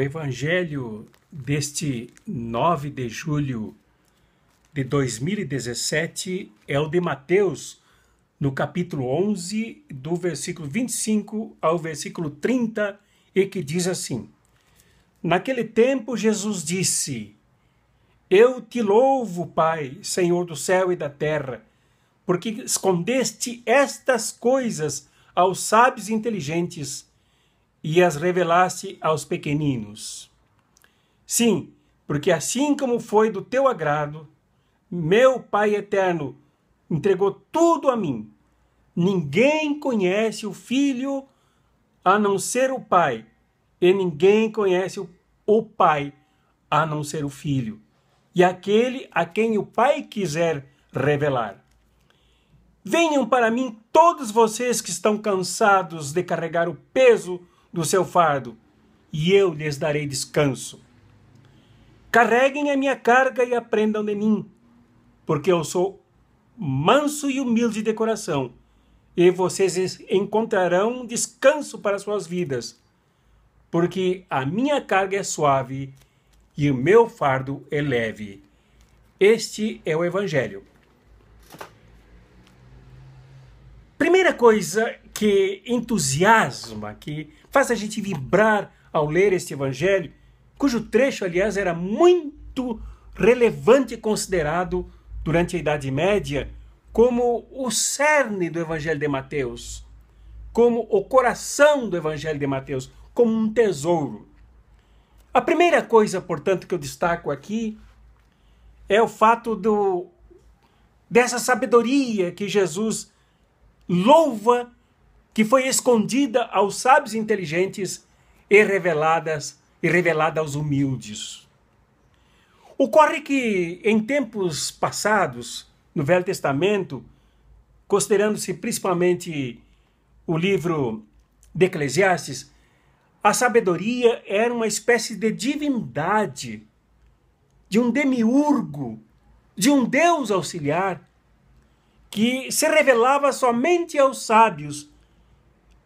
evangelho deste 9 de julho de 2017 é o de Mateus, no capítulo 11, do versículo 25 ao versículo 30, e que diz assim: Naquele tempo Jesus disse: Eu te louvo, Pai, Senhor do céu e da terra, porque escondeste estas coisas aos sábios e inteligentes e as revelaste aos pequeninos. Sim, porque assim como foi do teu agrado, meu Pai eterno entregou tudo a mim. Ninguém conhece o Filho a não ser o Pai, e ninguém conhece o Pai a não ser o Filho, e aquele a quem o Pai quiser revelar. Venham para mim todos vocês que estão cansados de carregar o peso do seu fardo, e eu lhes darei descanso. Carreguem a minha carga e aprendam de mim, porque eu sou manso e humilde de coração, e vocês encontrarão descanso para suas vidas, porque a minha carga é suave e o meu fardo é leve. Este é o Evangelho. Primeira coisa que entusiasma, que faz a gente vibrar ao ler este Evangelho, cujo trecho, aliás, era muito relevante e considerado durante a Idade Média como o cerne do Evangelho de Mateus, como o coração do Evangelho de Mateus, como um tesouro. A primeira coisa, portanto, que eu destaco aqui é o fato dessa sabedoria que Jesus louva, que foi escondida aos sábios e inteligentes e revelada aos humildes. Ocorre que, em tempos passados, no Velho Testamento, considerando-se principalmente o livro de Eclesiastes, a sabedoria era uma espécie de divindade, de um demiurgo, de um Deus auxiliar, que se revelava somente aos sábios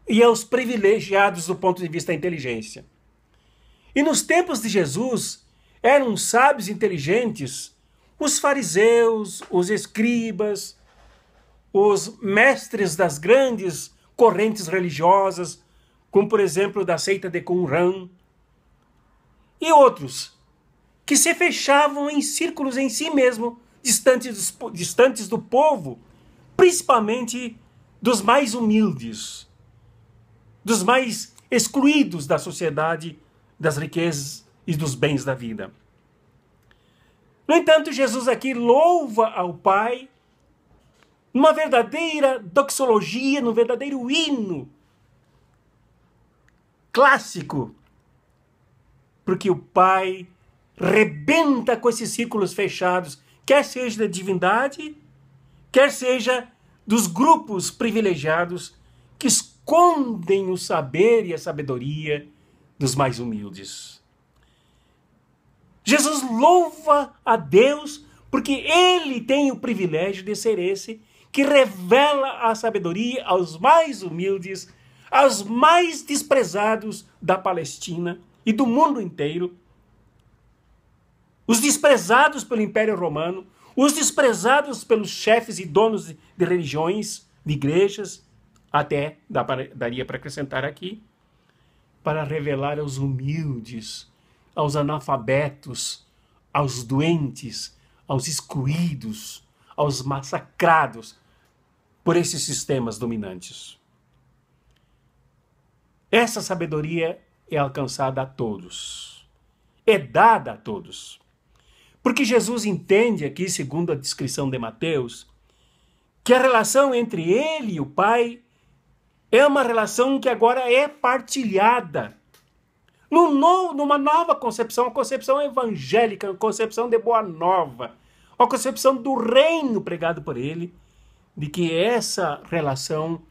e aos privilegiados do ponto de vista da inteligência. E nos tempos de Jesus, eram sábios inteligentes os fariseus, os escribas, os mestres das grandes correntes religiosas, como por exemplo da seita de Qumran, e outros que se fechavam em círculos em si mesmo, distantes do povo, principalmente dos mais humildes, dos mais excluídos da sociedade, das riquezas e dos bens da vida. No entanto, Jesus aqui louva ao Pai numa verdadeira doxologia, num verdadeiro hino clássico, porque o Pai rebenta com esses círculos fechados, quer seja da divindade, quer seja dos grupos privilegiados que escondem o saber e a sabedoria dos mais humildes. Jesus louva a Deus porque ele tem o privilégio de ser esse que revela a sabedoria aos mais humildes, aos mais desprezados da Palestina e do mundo inteiro, os desprezados pelo Império Romano, os desprezados pelos chefes e donos de religiões, de igrejas, até daria para acrescentar aqui, para revelar aos humildes, aos analfabetos, aos doentes, aos excluídos, aos massacrados por esses sistemas dominantes. Essa sabedoria é alcançada a todos, é dada a todos. Porque Jesus entende aqui, segundo a descrição de Mateus, que a relação entre ele e o Pai é uma relação que agora é partilhada. Numa nova concepção, uma concepção evangélica, uma concepção de boa nova, uma concepção do reino pregado por ele, de que essa relação,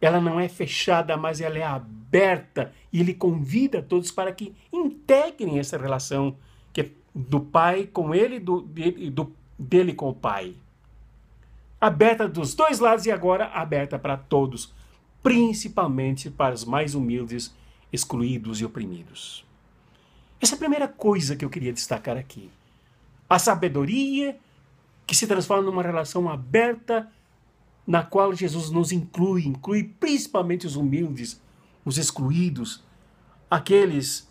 ela não é fechada, mas ela é aberta, e ele convida todos para que integrem essa relação que é do Pai com ele e dele com o Pai. Aberta dos dois lados e agora aberta para todos, principalmente para os mais humildes, excluídos e oprimidos. Essa é a primeira coisa que eu queria destacar aqui. A sabedoria que se transforma numa relação aberta na qual Jesus nos inclui principalmente os humildes, os excluídos, aqueles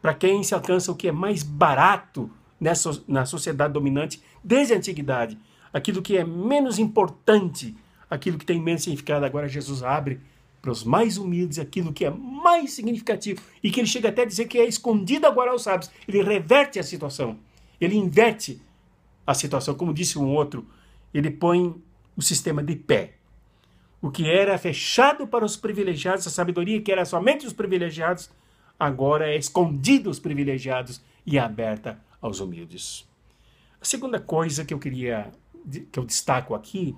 para quem se alcança o que é mais barato na sociedade dominante desde a antiguidade, aquilo que é menos importante, aquilo que tem menos significado. Agora Jesus abre para os mais humildes aquilo que é mais significativo e que ele chega até a dizer que é escondido agora aos sábios. Ele reverte a situação, ele inverte a situação. Como disse um outro, ele põe o sistema de pé. O que era fechado para os privilegiados, a sabedoria que era somente os privilegiados, agora é escondido aos privilegiados e é aberta aos humildes. A segunda coisa que eu destaco aqui,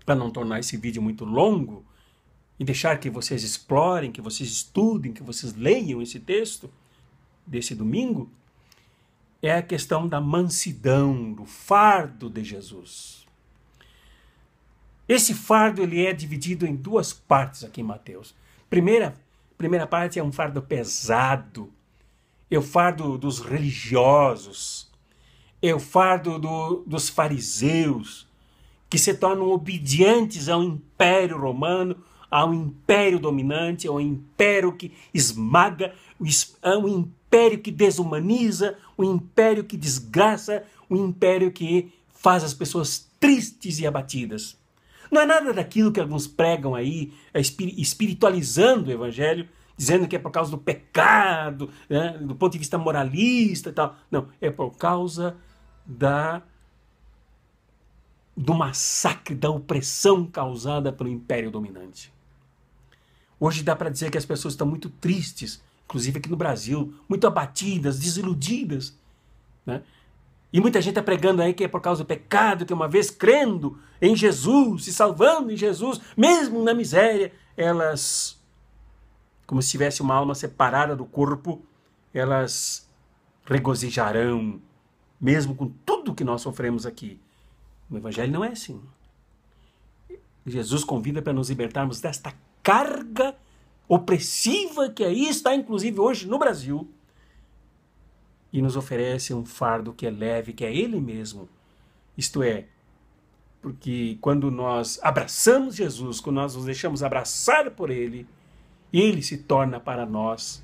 para não tornar esse vídeo muito longo e deixar que vocês explorem, que vocês estudem, que vocês leiam esse texto desse domingo, é a questão da mansidão, do fardo de Jesus. Esse fardo ele é dividido em duas partes aqui em Mateus. Primeira parte é um fardo pesado, é o fardo dos religiosos, é o fardo dos fariseus, que se tornam obedientes ao Império Romano, ao Império dominante, ao Império que esmaga, ao Império que desumaniza, o Império que desgraça, o Império que faz as pessoas tristes e abatidas. Não é nada daquilo que alguns pregam aí, espiritualizando o Evangelho, dizendo que é por causa do pecado, né, do ponto de vista moralista e tal. Não, é por causa do massacre, da opressão causada pelo Império dominante. Hoje dá para dizer que as pessoas estão muito tristes, inclusive aqui no Brasil, muito abatidas, desiludidas, né? E muita gente está pregando aí que é por causa do pecado, que uma vez crendo em Jesus, se salvando em Jesus, mesmo na miséria, elas, como se tivesse uma alma separada do corpo, elas regozijarão, mesmo com tudo que nós sofremos aqui. O Evangelho não é assim. Jesus convida para nos libertarmos desta carga opressiva que aí está, inclusive hoje no Brasil, e nos oferece um fardo que é leve, que é Ele mesmo. Isto é, porque quando nós abraçamos Jesus, quando nós nos deixamos abraçar por Ele, Ele se torna para nós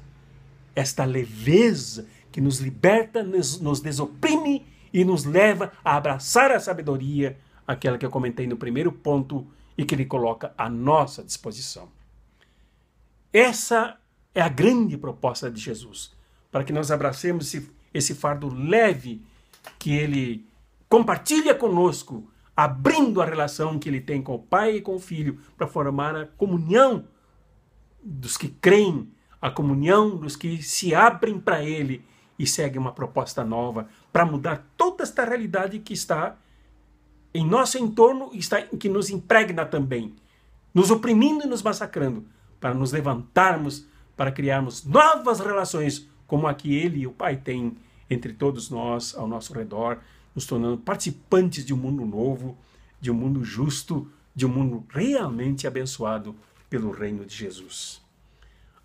esta leveza que nos liberta, nos desoprime e nos leva a abraçar a sabedoria, aquela que eu comentei no primeiro ponto e que Ele coloca à nossa disposição. Essa é a grande proposta de Jesus, para que nós abracemos esse fardo leve que Ele compartilha conosco, abrindo a relação que Ele tem com o Pai e com o Filho, para formar a comunhão dos que creem, a comunhão dos que se abrem para Ele e seguem uma proposta nova, para mudar toda esta realidade que está em nosso entorno e que nos impregna também, nos oprimindo e nos massacrando, para nos levantarmos, para criarmos novas relações, como a que Ele e o Pai têm entre todos nós, ao nosso redor, nos tornando participantes de um mundo novo, de um mundo justo, de um mundo realmente abençoado pelo reino de Jesus.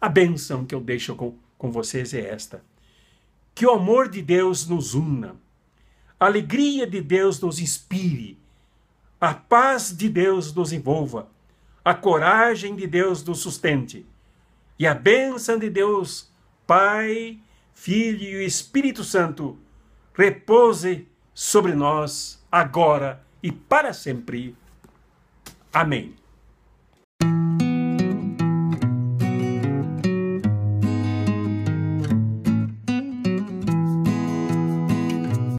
A bênção que eu deixo com vocês é esta: que o amor de Deus nos una, a alegria de Deus nos inspire, a paz de Deus nos envolva, a coragem de Deus nos sustente, e a bênção de Deus, Pai, Filho e Espírito Santo, repouse sobre nós, agora e para sempre. Amém.